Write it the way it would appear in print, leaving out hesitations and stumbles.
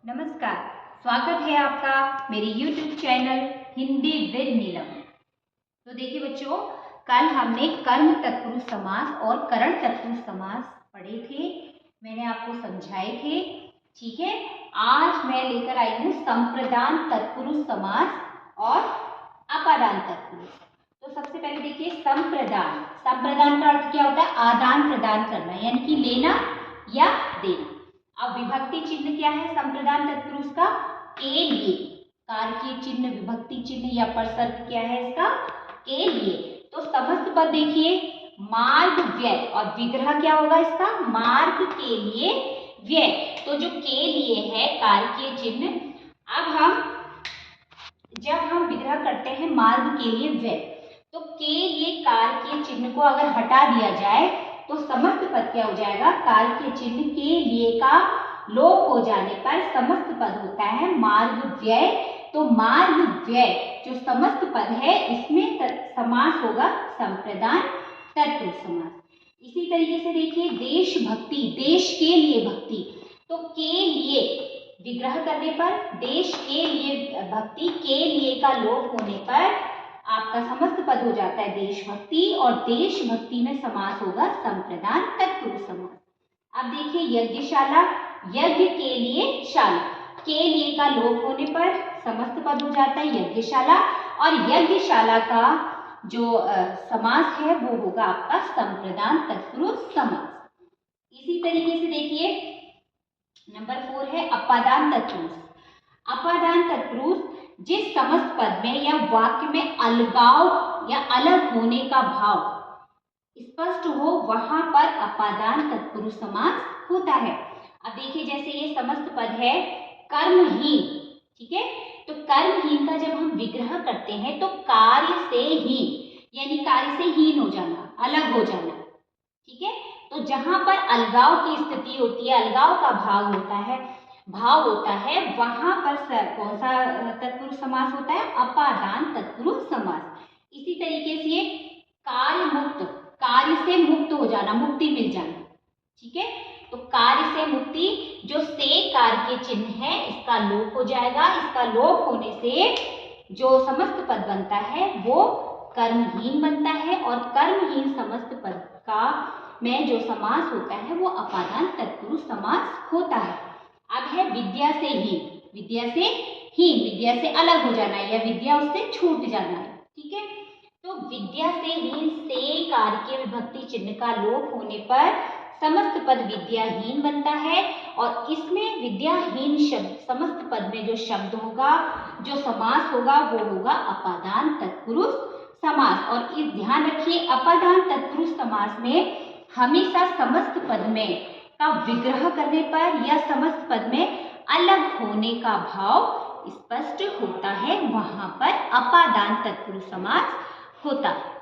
नमस्कार, स्वागत है आपका मेरे YouTube चैनल हिंदी विद नीलम। तो देखिए बच्चों, कल हमने कर्म तत्पुरुष समास और करण तत्पुरुष समास पढ़े थे, मैंने आपको समझाए थे। ठीक है, आज मैं लेकर आई हूँ संप्रदान तत्पुरुष समास और अपादान तत्पुरुष। तो सबसे पहले देखिए संप्रदान। संप्रदान का अर्थ क्या होता है? आदान प्रदान करना, यानी कि लेना या देना। अब विभक्ति चिन्ह क्या है संप्रदान तत्पुरुष का? के लिए। कारकीय चिन्ह, विभक्ति चिन्ह या परसर्ग क्या है इसका? के लिए। तो समस्त पद देखिए, मार्ग व्यय, और विग्रह क्या होगा इसका? मार्ग के लिए व्यय। तो जो के लिए है कारकीय चिन्ह, अब जब हम विग्रह करते हैं मार्ग के लिए व्यय, तो के लिए कारकीय चिन्ह को अगर हटा दिया जाए तो समस्त पद क्या हो जाएगा? कारकीय चिन्ह के लिए का लोप हो जाने पर समस्त पद होता है मार्ग व्यय। तो मार्ग व्यय जो समस्त पद है इसमें समास होगा संप्रदान तत्पुरुष समास। इसी तरीके से देखिए देशभक्ति, देश के लिए भक्ति। तो के लिए विग्रह करने पर, देश के लिए भक्ति, के लिए का लोप होने पर आपका समस्त पद हो जाता है देशभक्ति, और देशभक्ति में समास होगा संप्रदान तत्पुरुष समास। अब देखिए यज्ञशाला, यज्ञ के लिए शाला, के लिए का लोप होने पर समस्त पद हो जाता है यज्ञशाला, और यज्ञशाला का जो समास है वो होगा आपका संप्रदान तत्पुरुष समास। इसी तरीके से देखिए नंबर 4 है अपादान तत्पुरुष। अपादान तत्पुरुष जिस समस्त पद में या वाक्य में अलगाव या अलग होने का भाव स्पष्ट हो वहां पर अपादान तत्पुरुष समास होता है। अब देखिए जैसे ये समस्त पद है कर्महीन, ठीक है, तो कर्महीन का जब हम विग्रह करते हैं तो कार्य से हीन, यानी कार्य से हीन हो जाना, अलग हो जाना, ठीक है। तो जहां पर अलगाव की स्थिति होती है, अलगाव का भाव होता है, वहां पर कौन सा तत्पुरुष समास होता है? अपादान तत्पुरुष समास। इसी तरीके से कार्य मुक्त, कार्य से मुक्त हो जाना, मुक्ति मिल जाना, ठीक है। तो कार्य से मुक्ति, जो से कार्य के चिन्ह है इसका लोप हो जाएगा। इसका लोप होने से जो समस्त पद बनता है वो कर्महीन बनता है, और कर्महीन समस्त पद का में जो समास होता है वो अपादान तत्पुरुष समास होता है। अब है विद्या से हीन, विद्या से हीन, विद्या से अलग हो जाना है या विद्या उससे छूट जाना है, ठीक है। तो विद्या से हीन से कार्य के विभक्ति चिन्ह का लोप होने पर समस्त पद विद्याहीन बनता है, और इसमें विद्याहीन शब्द समस्त पद में जो शब्द होगा, जो समास होगा वो होगा अपादान तत्पुरुष समास। और इस ध्यान रखिए अपादान तत्पुरुष समास में हमेशा समस्त पद में का विग्रह करने पर या समस्त पद में अलग होने का भाव स्पष्ट होता है, वहां पर अपादान तत्पुरुष समास होता है।